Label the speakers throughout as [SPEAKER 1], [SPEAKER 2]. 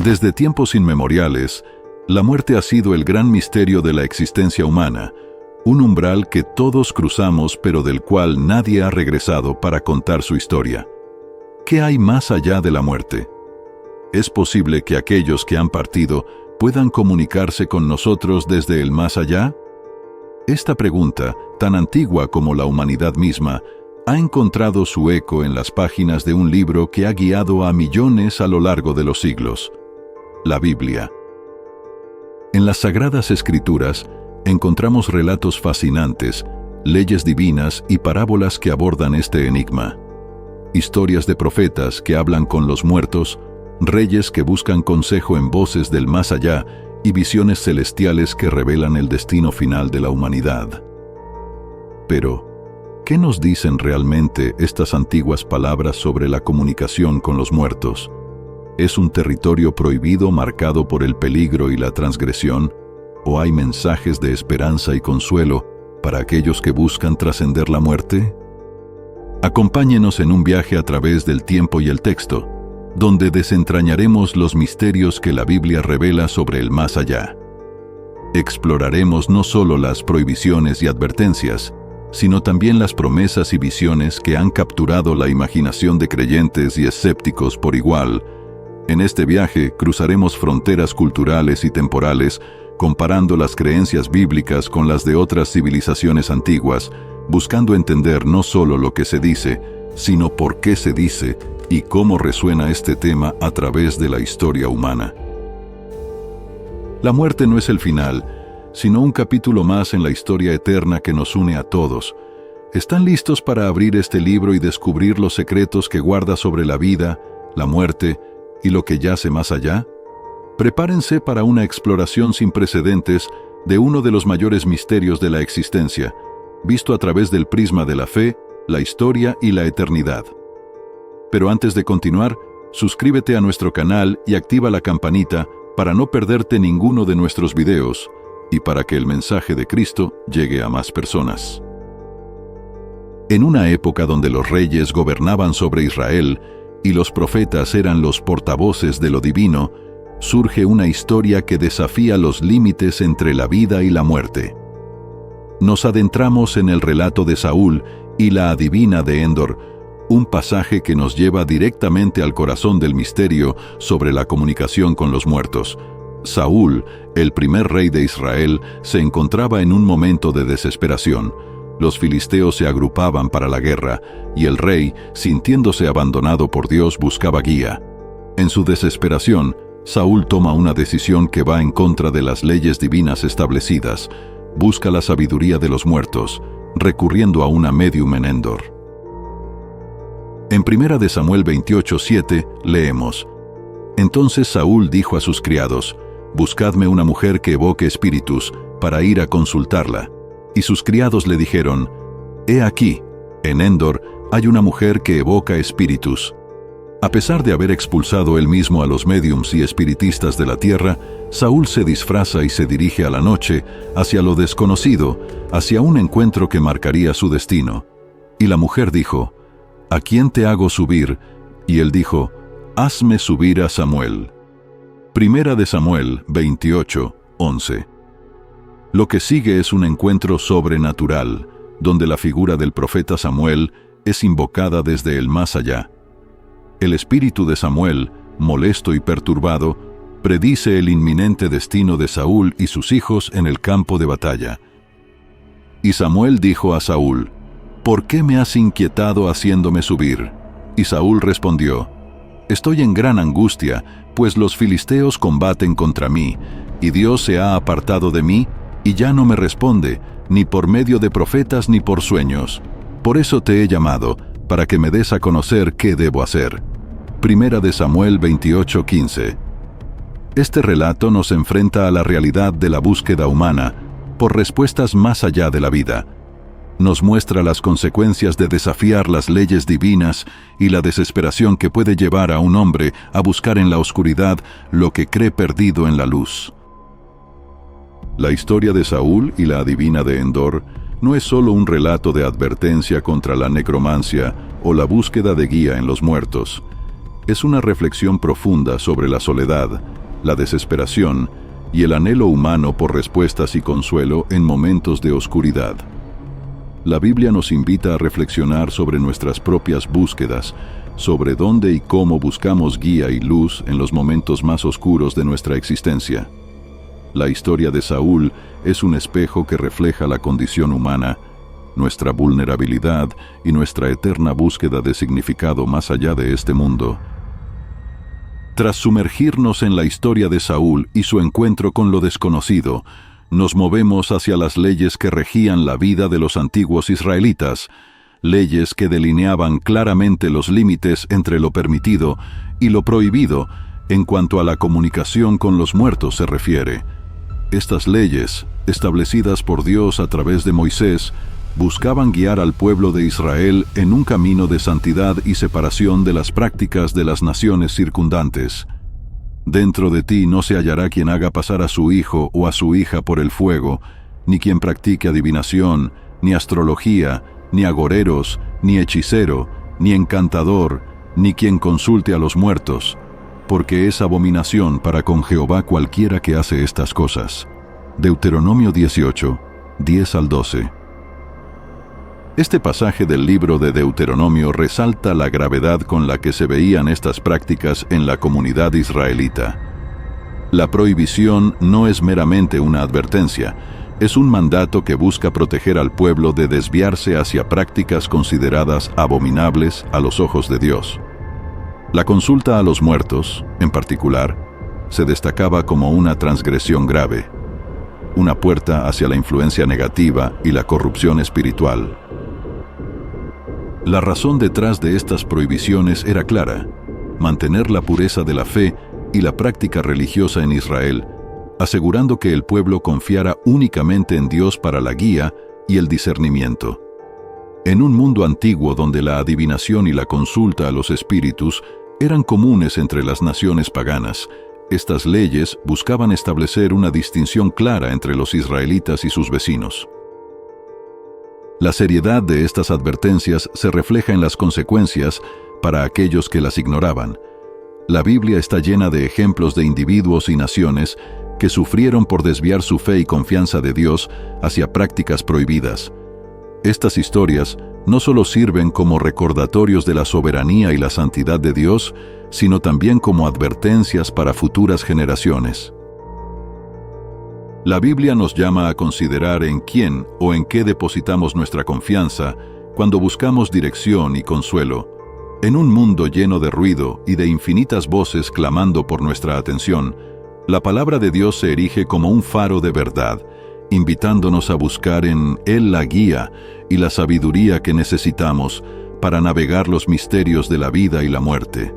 [SPEAKER 1] Desde tiempos inmemoriales, la muerte ha sido el gran misterio de la existencia humana, un umbral que todos cruzamos pero del cual nadie ha regresado para contar su historia. ¿Qué hay más allá de la muerte? ¿Es posible que aquellos que han partido puedan comunicarse con nosotros desde el más allá? Esta pregunta, tan antigua como la humanidad misma, ha encontrado su eco en las páginas de un libro que ha guiado a millones a lo largo de los siglos: la Biblia. En las Sagradas Escrituras encontramos relatos fascinantes, leyes divinas y parábolas que abordan este enigma. Historias de profetas que hablan con los muertos, reyes que buscan consejo en voces del más allá y visiones celestiales que revelan el destino final de la humanidad. Pero, ¿qué nos dicen realmente estas antiguas palabras sobre la comunicación con los muertos? ¿Es un territorio prohibido marcado por el peligro y la transgresión? ¿O hay mensajes de esperanza y consuelo para aquellos que buscan trascender la muerte? Acompáñenos en un viaje a través del tiempo y el texto, donde desentrañaremos los misterios que la Biblia revela sobre el más allá. Exploraremos no solo las prohibiciones y advertencias, sino también las promesas y visiones que han capturado la imaginación de creyentes y escépticos por igual. En este viaje cruzaremos fronteras culturales y temporales, comparando las creencias bíblicas con las de otras civilizaciones antiguas, buscando entender no solo lo que se dice, sino por qué se dice y cómo resuena este tema a través de la historia humana. La muerte no es el final, sino un capítulo más en la historia eterna que nos une a todos. ¿Están listos para abrir este libro y descubrir los secretos que guarda sobre la vida, la muerte y lo que yace más allá? Prepárense para una exploración sin precedentes de uno de los mayores misterios de la existencia, visto a través del prisma de la fe, la historia y la eternidad. Pero antes de continuar, suscríbete a nuestro canal y activa la campanita para no perderte ninguno de nuestros videos y para que el mensaje de Cristo llegue a más personas. En una época donde los reyes gobernaban sobre Israel y los profetas eran los portavoces de lo divino, surge una historia que desafía los límites entre la vida y la muerte. Nos adentramos en el relato de Saúl y la adivina de Endor, un pasaje que nos lleva directamente al corazón del misterio sobre la comunicación con los muertos. Saúl, el primer rey de Israel, se encontraba en un momento de desesperación. Los filisteos se agrupaban para la guerra, y el rey, sintiéndose abandonado por Dios, buscaba guía. En su desesperación, Saúl toma una decisión que va en contra de las leyes divinas establecidas. Busca la sabiduría de los muertos, recurriendo a una médium en Endor. En 1 Samuel 28:7 leemos: Entonces Saúl dijo a sus criados: Buscadme una mujer que evoque espíritus, para ir a consultarla. Y sus criados le dijeron: He aquí, en Endor hay una mujer que evoca espíritus. A pesar de haber expulsado él mismo a los médiums y espiritistas de la tierra, Saúl se disfraza y se dirige a la noche, hacia lo desconocido, hacia un encuentro que marcaría su destino. Y la mujer dijo: ¿A quién te hago subir? Y él dijo: Hazme subir a Samuel. 1 Samuel 28:11. Lo que sigue es un encuentro sobrenatural, donde la figura del profeta Samuel es invocada desde el más allá. El espíritu de Samuel, molesto y perturbado, predice el inminente destino de Saúl y sus hijos en el campo de batalla. Y Samuel dijo a Saúl: ¿Por qué me has inquietado haciéndome subir? Y Saúl respondió: Estoy en gran angustia, pues los filisteos combaten contra mí, y Dios se ha apartado de mí, y ya no me responde, ni por medio de profetas ni por sueños. Por eso te he llamado, para que me des a conocer qué debo hacer. 1 Samuel 28:15. Este relato nos enfrenta a la realidad de la búsqueda humana por respuestas más allá de la vida. Nos muestra las consecuencias de desafiar las leyes divinas y la desesperación que puede llevar a un hombre a buscar en la oscuridad lo que cree perdido en la luz. La historia de Saúl y la adivina de Endor no es solo un relato de advertencia contra la necromancia o la búsqueda de guía en los muertos. es una reflexión profunda sobre la soledad, la desesperación y el anhelo humano por respuestas y consuelo en momentos de oscuridad. La Biblia nos invita a reflexionar sobre nuestras propias búsquedas, sobre dónde y cómo buscamos guía y luz en los momentos más oscuros de nuestra existencia. La historia de Saúl es un espejo que refleja la condición humana, nuestra vulnerabilidad y nuestra eterna búsqueda de significado más allá de este mundo. Tras sumergirnos en la historia de Saúl y su encuentro con lo desconocido, nos movemos hacia las leyes que regían la vida de los antiguos israelitas, leyes que delineaban claramente los límites entre lo permitido y lo prohibido en cuanto a la comunicación con los muertos se refiere. Estas leyes, establecidas por Dios a través de Moisés, buscaban guiar al pueblo de Israel en un camino de santidad y separación de las prácticas de las naciones circundantes. Dentro de ti no se hallará quien haga pasar a su hijo o a su hija por el fuego, ni quien practique adivinación, ni astrología, ni agoreros, ni hechicero, ni encantador, ni quien consulte a los muertos, porque es abominación para con Jehová cualquiera que hace estas cosas. Deuteronomio 18, 10 al 12. Este pasaje del libro de Deuteronomio resalta la gravedad con la que se veían estas prácticas en la comunidad israelita. La prohibición no es meramente una advertencia, es un mandato que busca proteger al pueblo de desviarse hacia prácticas consideradas abominables a los ojos de Dios. La consulta a los muertos, en particular, se destacaba como una transgresión grave, una puerta hacia la influencia negativa y la corrupción espiritual. La razón detrás de estas prohibiciones era clara: mantener la pureza de la fe y la práctica religiosa en Israel, asegurando que el pueblo confiara únicamente en Dios para la guía y el discernimiento. En un mundo antiguo donde la adivinación y la consulta a los espíritus eran comunes entre las naciones paganas, estas leyes buscaban establecer una distinción clara entre los israelitas y sus vecinos. La seriedad de estas advertencias se refleja en las consecuencias para aquellos que las ignoraban. La Biblia está llena de ejemplos de individuos y naciones que sufrieron por desviar su fe y confianza de Dios hacia prácticas prohibidas. Estas historias no solo sirven como recordatorios de la soberanía y la santidad de Dios, sino también como advertencias para futuras generaciones. La Biblia nos llama a considerar en quién o en qué depositamos nuestra confianza cuando buscamos dirección y consuelo. En un mundo lleno de ruido y de infinitas voces clamando por nuestra atención, la palabra de Dios se erige como un faro de verdad, invitándonos a buscar en Él la guía y la sabiduría que necesitamos para navegar los misterios de la vida y la muerte.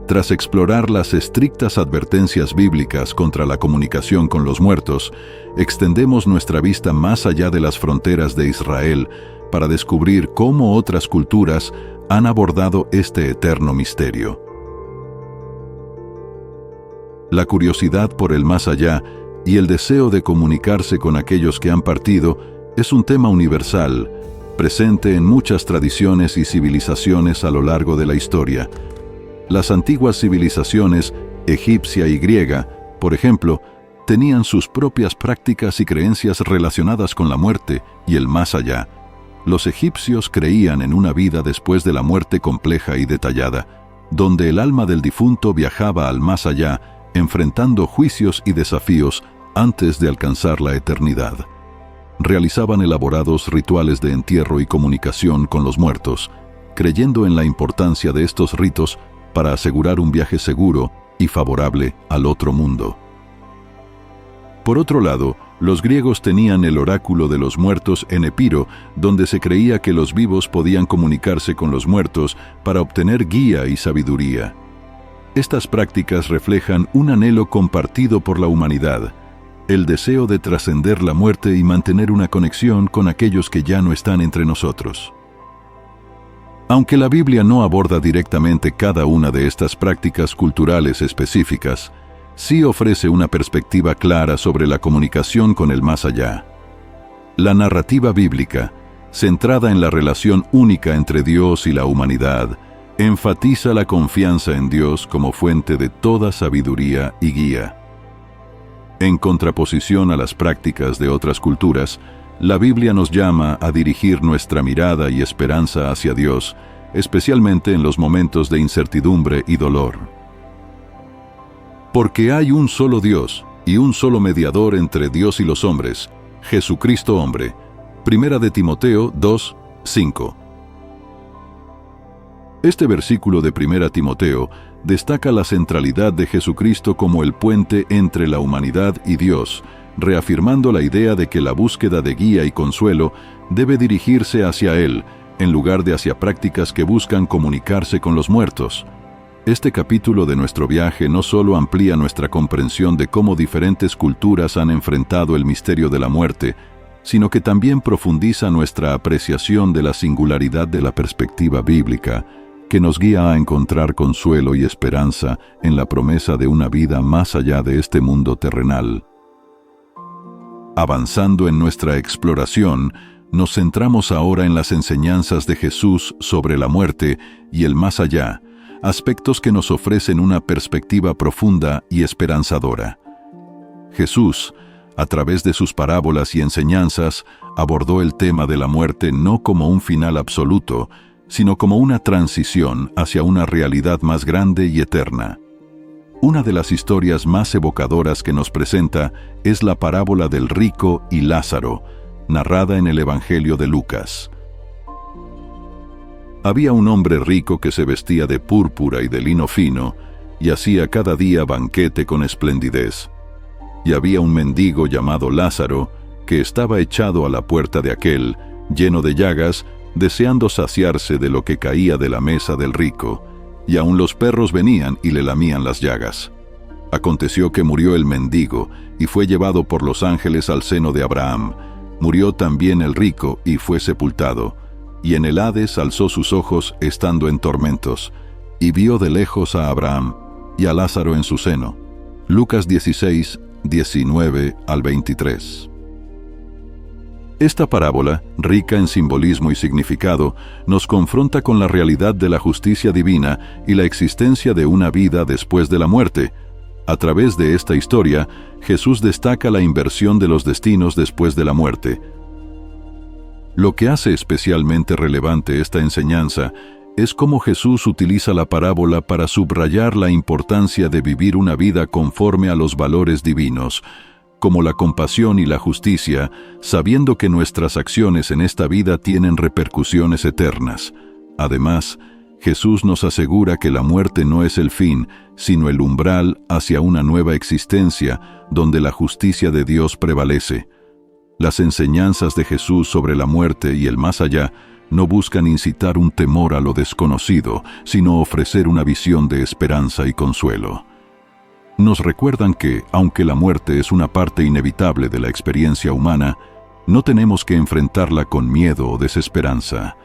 [SPEAKER 1] Tras explorar las estrictas advertencias bíblicas contra la comunicación con los muertos, extendemos nuestra vista más allá de las fronteras de Israel para descubrir cómo otras culturas han abordado este eterno misterio. La curiosidad por el más allá y el deseo de comunicarse con aquellos que han partido es un tema universal, presente en muchas tradiciones y civilizaciones a lo largo de la historia. Las antiguas civilizaciones, egipcia y griega, por ejemplo, tenían sus propias prácticas y creencias relacionadas con la muerte y el más allá. Los egipcios creían en una vida después de la muerte compleja y detallada, donde el alma del difunto viajaba al más allá, enfrentando juicios y desafíos antes de alcanzar la eternidad. Realizaban elaborados rituales de entierro y comunicación con los muertos, creyendo en la importancia de estos ritos para asegurar un viaje seguro y favorable al otro mundo. Por otro lado, los griegos tenían el oráculo de los muertos en Epiro, donde se creía que los vivos podían comunicarse con los muertos para obtener guía y sabiduría. Estas prácticas reflejan un anhelo compartido por la humanidad, el deseo de trascender la muerte y mantener una conexión con aquellos que ya no están entre nosotros. Aunque la Biblia no aborda directamente cada una de estas prácticas culturales específicas, sí ofrece una perspectiva clara sobre la comunicación con el más allá. La narrativa bíblica, centrada en la relación única entre Dios y la humanidad, Enfatiza la confianza en Dios como fuente de toda sabiduría y guía. En contraposición a las prácticas de otras culturas, la Biblia nos llama a dirigir nuestra mirada y esperanza hacia Dios, especialmente en los momentos de incertidumbre y dolor. Porque hay un solo Dios y un solo mediador entre Dios y los hombres, Jesucristo hombre. Primera de Timoteo 2, 5. Este versículo de Primera Timoteo destaca la centralidad de Jesucristo como el puente entre la humanidad y Dios, reafirmando la idea de que la búsqueda de guía y consuelo debe dirigirse hacia Él, en lugar de hacia prácticas que buscan comunicarse con los muertos. Este capítulo de nuestro viaje no solo amplía nuestra comprensión de cómo diferentes culturas han enfrentado el misterio de la muerte, sino que también profundiza nuestra apreciación de la singularidad de la perspectiva bíblica, que nos guía a encontrar consuelo y esperanza en la promesa de una vida más allá de este mundo terrenal. Avanzando en nuestra exploración, nos centramos ahora en las enseñanzas de Jesús sobre la muerte y el más allá, aspectos que nos ofrecen una perspectiva profunda y esperanzadora. Jesús, a través de sus parábolas y enseñanzas, abordó el tema de la muerte no como un final absoluto, sino como una transición hacia una realidad más grande y eterna. Una de las historias más evocadoras que nos presenta es la parábola del rico y Lázaro, narrada en el Evangelio de Lucas. Había un hombre rico que se vestía de púrpura y de lino fino, y hacía cada día banquete con esplendidez. Y había un mendigo llamado Lázaro, que estaba echado a la puerta de aquel, lleno de llagas, deseando saciarse de lo que caía de la mesa del rico, y aun los perros venían y le lamían las llagas. Aconteció que murió el mendigo, y fue llevado por los ángeles al seno de Abraham. Murió también el rico, y fue sepultado. Y en el Hades alzó sus ojos, estando en tormentos, y vio de lejos a Abraham, y a Lázaro en su seno. Lucas 16, 19 al 23. Esta parábola, rica en simbolismo y significado, nos confronta con la realidad de la justicia divina y la existencia de una vida después de la muerte. A través de esta historia, Jesús destaca la inversión de los destinos después de la muerte. Lo que hace especialmente relevante esta enseñanza es cómo Jesús utiliza la parábola para subrayar la importancia de vivir una vida conforme a los valores divinos, como la compasión y la justicia, sabiendo que nuestras acciones en esta vida tienen repercusiones eternas. Además, Jesús nos asegura que la muerte no es el fin, sino el umbral hacia una nueva existencia, donde la justicia de Dios prevalece. Las enseñanzas de Jesús sobre la muerte y el más allá no buscan incitar un temor a lo desconocido, sino ofrecer una visión de esperanza y consuelo. Nos recuerdan que, aunque la muerte es una parte inevitable de la experiencia humana, no tenemos que enfrentarla con miedo o desesperanza.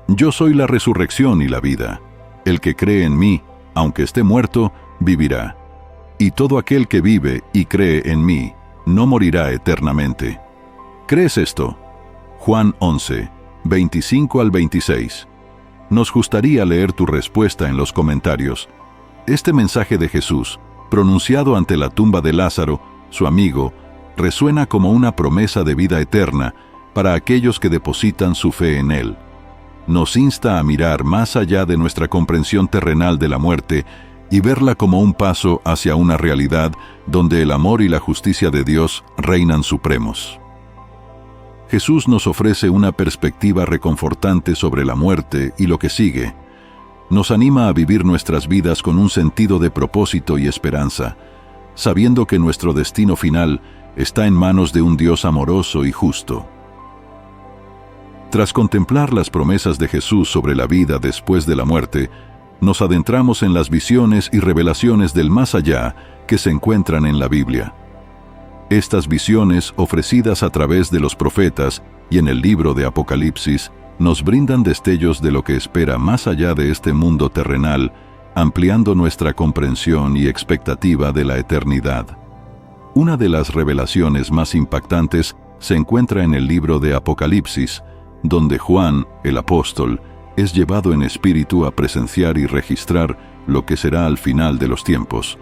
[SPEAKER 1] Yo soy la resurrección y la vida. El que cree en mí, aunque esté muerto, vivirá. Y todo aquel que vive y cree en mí, no morirá eternamente. ¿Crees esto? Juan 11, 25 al 26. Nos gustaría leer tu respuesta en los comentarios. Este mensaje de Jesús, pronunciado ante la tumba de Lázaro, su amigo, resuena como una promesa de vida eterna para aquellos que depositan su fe en Él. Nos insta a mirar más allá de nuestra comprensión terrenal de la muerte y verla como un paso hacia una realidad donde el amor y la justicia de Dios reinan supremos. Jesús nos ofrece una perspectiva reconfortante sobre la muerte y lo que sigue. Nos anima a vivir nuestras vidas con un sentido de propósito y esperanza, sabiendo que nuestro destino final está en manos de un Dios amoroso y justo. Tras contemplar las promesas de Jesús sobre la vida después de la muerte, nos adentramos en las visiones y revelaciones del más allá que se encuentran en la Biblia. Estas visiones, ofrecidas a través de los profetas y en el libro de Apocalipsis, nos brindan destellos de lo que espera más allá de este mundo terrenal, ampliando nuestra comprensión y expectativa de la eternidad. Una de las revelaciones más impactantes se encuentra en el libro de Apocalipsis, donde Juan, el apóstol, es llevado en espíritu a presenciar y registrar lo que será al final de los tiempos.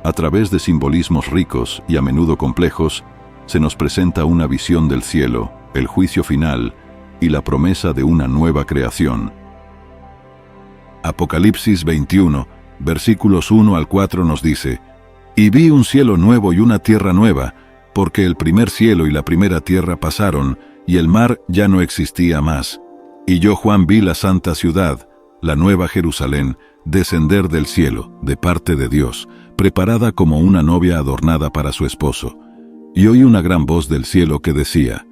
[SPEAKER 1] A través de simbolismos ricos y a menudo complejos, se nos presenta una visión del cielo, el juicio final y la promesa de una nueva creación. Apocalipsis 21, versículos 1 al 4 nos dice: «Y vi un cielo nuevo y una tierra nueva, porque el primer cielo y la primera tierra pasaron, y el mar ya no existía más. Y yo, Juan, vi la santa ciudad, la nueva Jerusalén, descender del cielo, de parte de Dios, preparada como una novia adornada para su esposo. Y oí una gran voz del cielo que decía: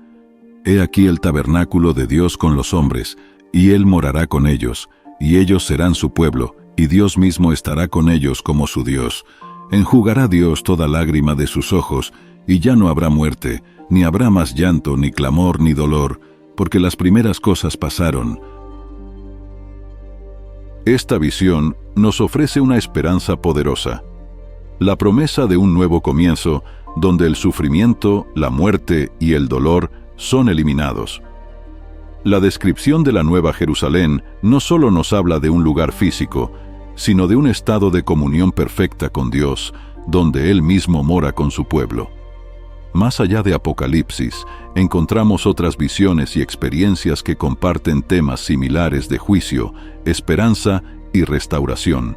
[SPEAKER 1] He aquí el tabernáculo de Dios con los hombres, y Él morará con ellos, y ellos serán su pueblo, y Dios mismo estará con ellos como su Dios. Enjugará Dios toda lágrima de sus ojos, y ya no habrá muerte, ni habrá más llanto, ni clamor, ni dolor, porque las primeras cosas pasaron». Esta visión nos ofrece una esperanza poderosa, la promesa de un nuevo comienzo, donde el sufrimiento, la muerte y el dolor son eliminados. La descripción de la Nueva Jerusalén no solo nos habla de un lugar físico, sino de un estado de comunión perfecta con Dios, donde Él mismo mora con su pueblo. Más allá de Apocalipsis, encontramos otras visiones y experiencias que comparten temas similares de juicio, esperanza y restauración.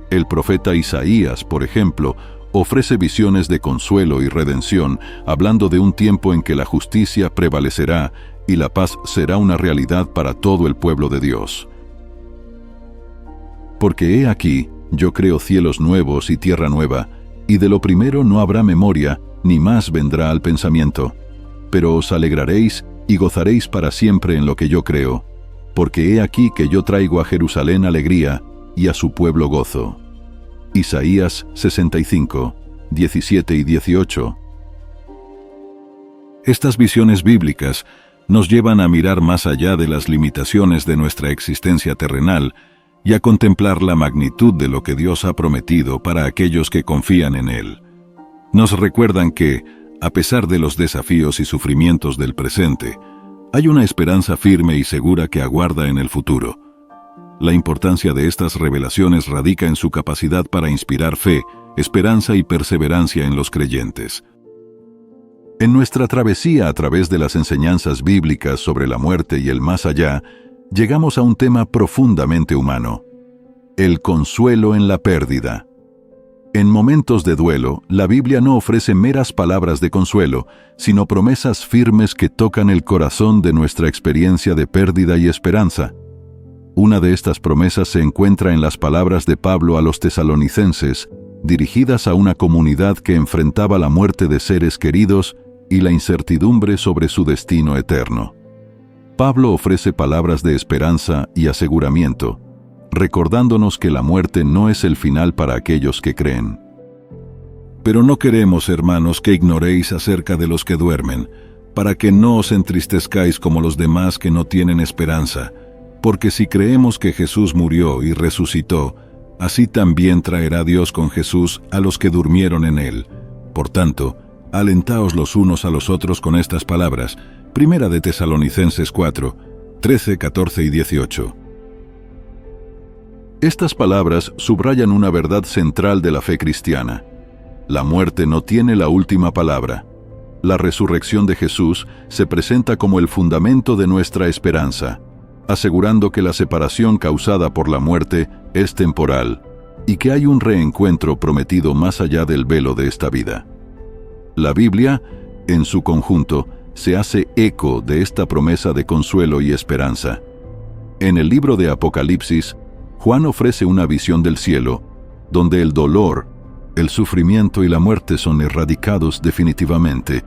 [SPEAKER 1] El profeta Isaías, por ejemplo, ofrece visiones de consuelo y redención, hablando de un tiempo en que la justicia prevalecerá y la paz será una realidad para todo el pueblo de Dios. Porque he aquí, yo creo cielos nuevos y tierra nueva, y de lo primero no habrá memoria, ni más vendrá al pensamiento. Pero os alegraréis y gozaréis para siempre en lo que yo creo, porque he aquí que yo traigo a Jerusalén alegría y a su pueblo gozo. Isaías 65, 17 y 18. Estas visiones bíblicas nos llevan a mirar más allá de las limitaciones de nuestra existencia terrenal y a contemplar la magnitud de lo que Dios ha prometido para aquellos que confían en Él. Nos recuerdan que, a pesar de los desafíos y sufrimientos del presente, hay una esperanza firme y segura que aguarda en el futuro. La importancia de estas revelaciones radica en su capacidad para inspirar fe, esperanza y perseverancia en los creyentes. En nuestra travesía a través de las enseñanzas bíblicas sobre la muerte y el más allá, llegamos a un tema profundamente humano: el consuelo en la pérdida. En momentos de duelo, la Biblia no ofrece meras palabras de consuelo, sino promesas firmes que tocan el corazón de nuestra experiencia de pérdida y esperanza. Una de estas promesas se encuentra en las palabras de Pablo a los tesalonicenses, dirigidas a una comunidad que enfrentaba la muerte de seres queridos y la incertidumbre sobre su destino eterno. Pablo ofrece palabras de esperanza y aseguramiento, recordándonos que la muerte no es el final para aquellos que creen. Pero no queremos, hermanos, que ignoréis acerca de los que duermen, para que no os entristezcáis como los demás que no tienen esperanza, porque si creemos que Jesús murió y resucitó, así también traerá Dios con Jesús a los que durmieron en Él. Por tanto, alentaos los unos a los otros con estas palabras. Primera de Tesalonicenses 4, 13, 14 y 18. Estas palabras subrayan una verdad central de la fe cristiana. La muerte no tiene la última palabra. La resurrección de Jesús se presenta como el fundamento de nuestra esperanza, asegurando que la separación causada por la muerte es temporal y que hay un reencuentro prometido más allá del velo de esta vida. La Biblia, en su conjunto, se hace eco de esta promesa de consuelo y esperanza. En el libro de Apocalipsis, Juan ofrece una visión del cielo, donde el dolor, el sufrimiento y la muerte son erradicados definitivamente.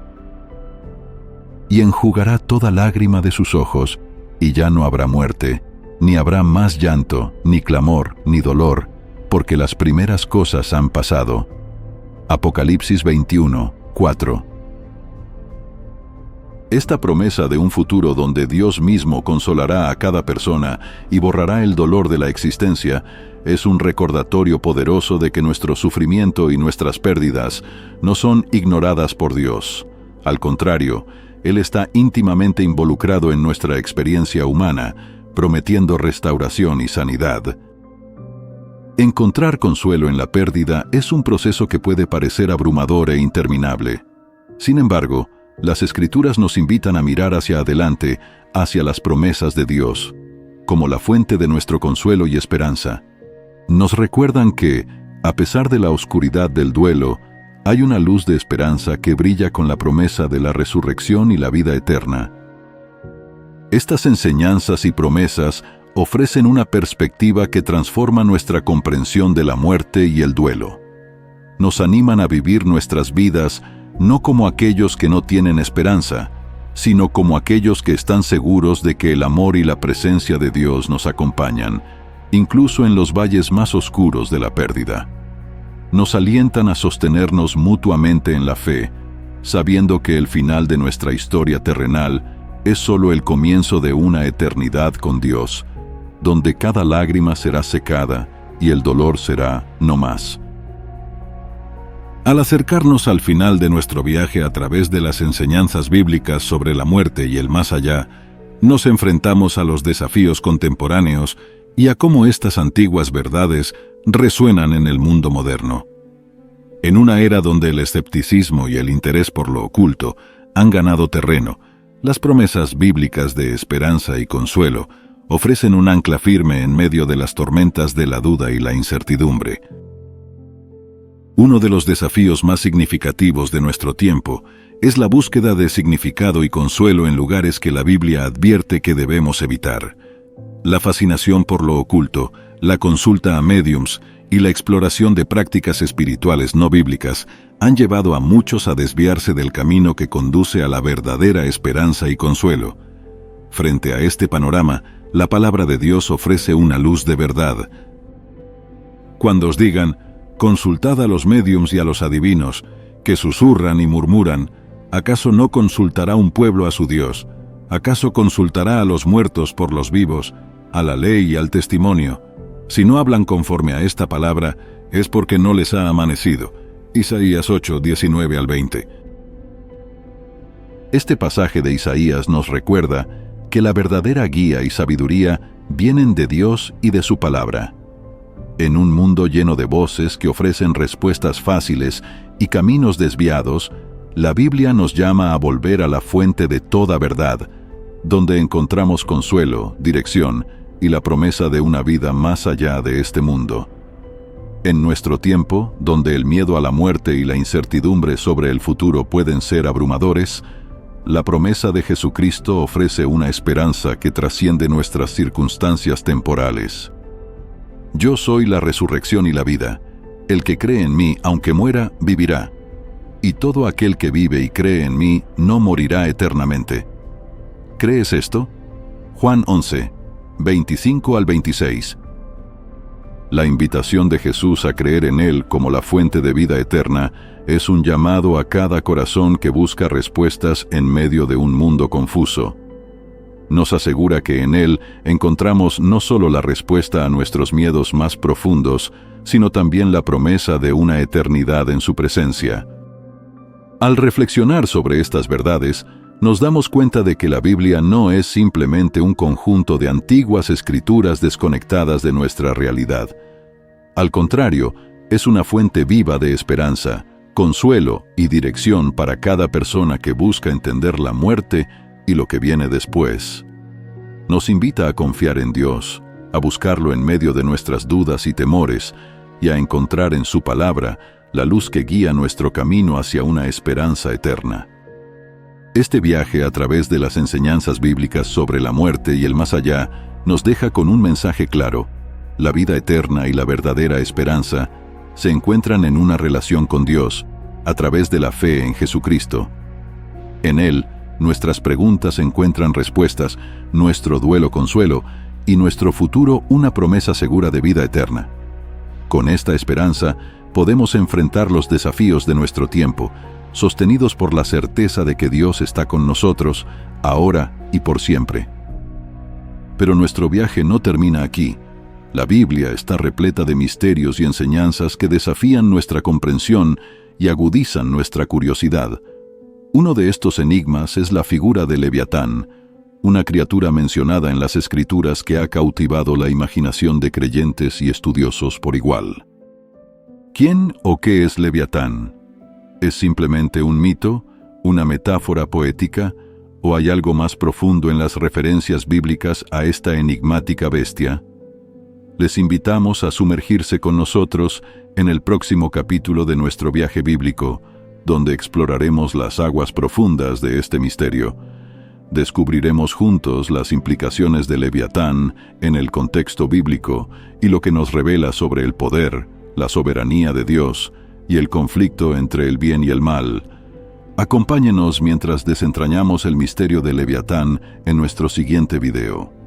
[SPEAKER 1] Y enjugará toda lágrima de sus ojos, y ya no habrá muerte, ni habrá más llanto, ni clamor, ni dolor, porque las primeras cosas han pasado. Apocalipsis 21, 4. Esta promesa de un futuro donde Dios mismo consolará a cada persona y borrará el dolor de la existencia es un recordatorio poderoso de que nuestro sufrimiento y nuestras pérdidas no son ignoradas por Dios. Al contrario, Él está íntimamente involucrado en nuestra experiencia humana, prometiendo restauración y sanidad. Encontrar consuelo en la pérdida es un proceso que puede parecer abrumador e interminable. Sin embargo, las Escrituras nos invitan a mirar hacia adelante, hacia las promesas de Dios, como la fuente de nuestro consuelo y esperanza. Nos recuerdan que, a pesar de la oscuridad del duelo, hay una luz de esperanza que brilla con la promesa de la resurrección y la vida eterna. Estas enseñanzas y promesas ofrecen una perspectiva que transforma nuestra comprensión de la muerte y el duelo. Nos animan a vivir nuestras vidas no como aquellos que no tienen esperanza, sino como aquellos que están seguros de que el amor y la presencia de Dios nos acompañan, incluso en los valles más oscuros de la pérdida. Nos alientan a sostenernos mutuamente en la fe, sabiendo que el final de nuestra historia terrenal es solo el comienzo de una eternidad con Dios, donde cada lágrima será secada y el dolor será no más. Al acercarnos al final de nuestro viaje a través de las enseñanzas bíblicas sobre la muerte y el más allá, nos enfrentamos a los desafíos contemporáneos y a cómo estas antiguas verdades resuenan en el mundo moderno. En una era donde el escepticismo y el interés por lo oculto han ganado terreno, las promesas bíblicas de esperanza y consuelo ofrecen un ancla firme en medio de las tormentas de la duda y la incertidumbre. Uno de los desafíos más significativos de nuestro tiempo es la búsqueda de significado y consuelo en lugares que la Biblia advierte que debemos evitar. La fascinación por lo oculto, la consulta a médiums y la exploración de prácticas espirituales no bíblicas han llevado a muchos a desviarse del camino que conduce a la verdadera esperanza y consuelo. Frente a este panorama, la palabra de Dios ofrece una luz de verdad. Cuando os digan, consultad a los médiums y a los adivinos, que susurran y murmuran, ¿acaso no consultará un pueblo a su Dios? ¿Acaso consultará a los muertos por los vivos, a la ley y al testimonio? Si no hablan conforme a esta palabra, es porque no les ha amanecido. Isaías 8, 19 al 20. Este pasaje de Isaías nos recuerda que la verdadera guía y sabiduría vienen de Dios y de su palabra. En un mundo lleno de voces que ofrecen respuestas fáciles y caminos desviados, la Biblia nos llama a volver a la fuente de toda verdad, donde encontramos consuelo, dirección y la promesa de una vida más allá de este mundo. En nuestro tiempo, donde el miedo a la muerte y la incertidumbre sobre el futuro pueden ser abrumadores, la promesa de Jesucristo ofrece una esperanza que trasciende nuestras circunstancias temporales. Yo soy la resurrección y la vida. El que cree en mí, aunque muera, vivirá. Y todo aquel que vive y cree en mí no morirá eternamente. ¿Crees esto? Juan 11, 25 al 26. La invitación de Jesús a creer en Él como la fuente de vida eterna es un llamado a cada corazón que busca respuestas en medio de un mundo confuso. Nos asegura que en Él encontramos no solo la respuesta a nuestros miedos más profundos, sino también la promesa de una eternidad en su presencia. Al reflexionar sobre estas verdades, nos damos cuenta de que la Biblia no es simplemente un conjunto de antiguas escrituras desconectadas de nuestra realidad. Al contrario, es una fuente viva de esperanza, consuelo y dirección para cada persona que busca entender la muerte y lo que viene después. Nos invita a confiar en Dios, a buscarlo en medio de nuestras dudas y temores, y a encontrar en su palabra la luz que guía nuestro camino hacia una esperanza eterna. Este viaje a través de las enseñanzas bíblicas sobre la muerte y el más allá nos deja con un mensaje claro: la vida eterna y la verdadera esperanza se encuentran en una relación con Dios, a través de la fe en Jesucristo. En Él, nuestras preguntas encuentran respuestas, nuestro duelo consuelo, y nuestro futuro una promesa segura de vida eterna. Con esta esperanza, podemos enfrentar los desafíos de nuestro tiempo, sostenidos por la certeza de que Dios está con nosotros, ahora y por siempre. Pero nuestro viaje no termina aquí. La Biblia está repleta de misterios y enseñanzas que desafían nuestra comprensión y agudizan nuestra curiosidad. Uno de estos enigmas es la figura de Leviatán, una criatura mencionada en las Escrituras que ha cautivado la imaginación de creyentes y estudiosos por igual. ¿Quién o qué es Leviatán? ¿Es simplemente un mito, una metáfora poética, o hay algo más profundo en las referencias bíblicas a esta enigmática bestia? Les invitamos a sumergirse con nosotros en el próximo capítulo de nuestro viaje bíblico, donde exploraremos las aguas profundas de este misterio. Descubriremos juntos las implicaciones de Leviatán en el contexto bíblico y lo que nos revela sobre el poder, la soberanía de Dios y el conflicto entre el bien y el mal. Acompáñenos mientras desentrañamos el misterio de Leviatán en nuestro siguiente video.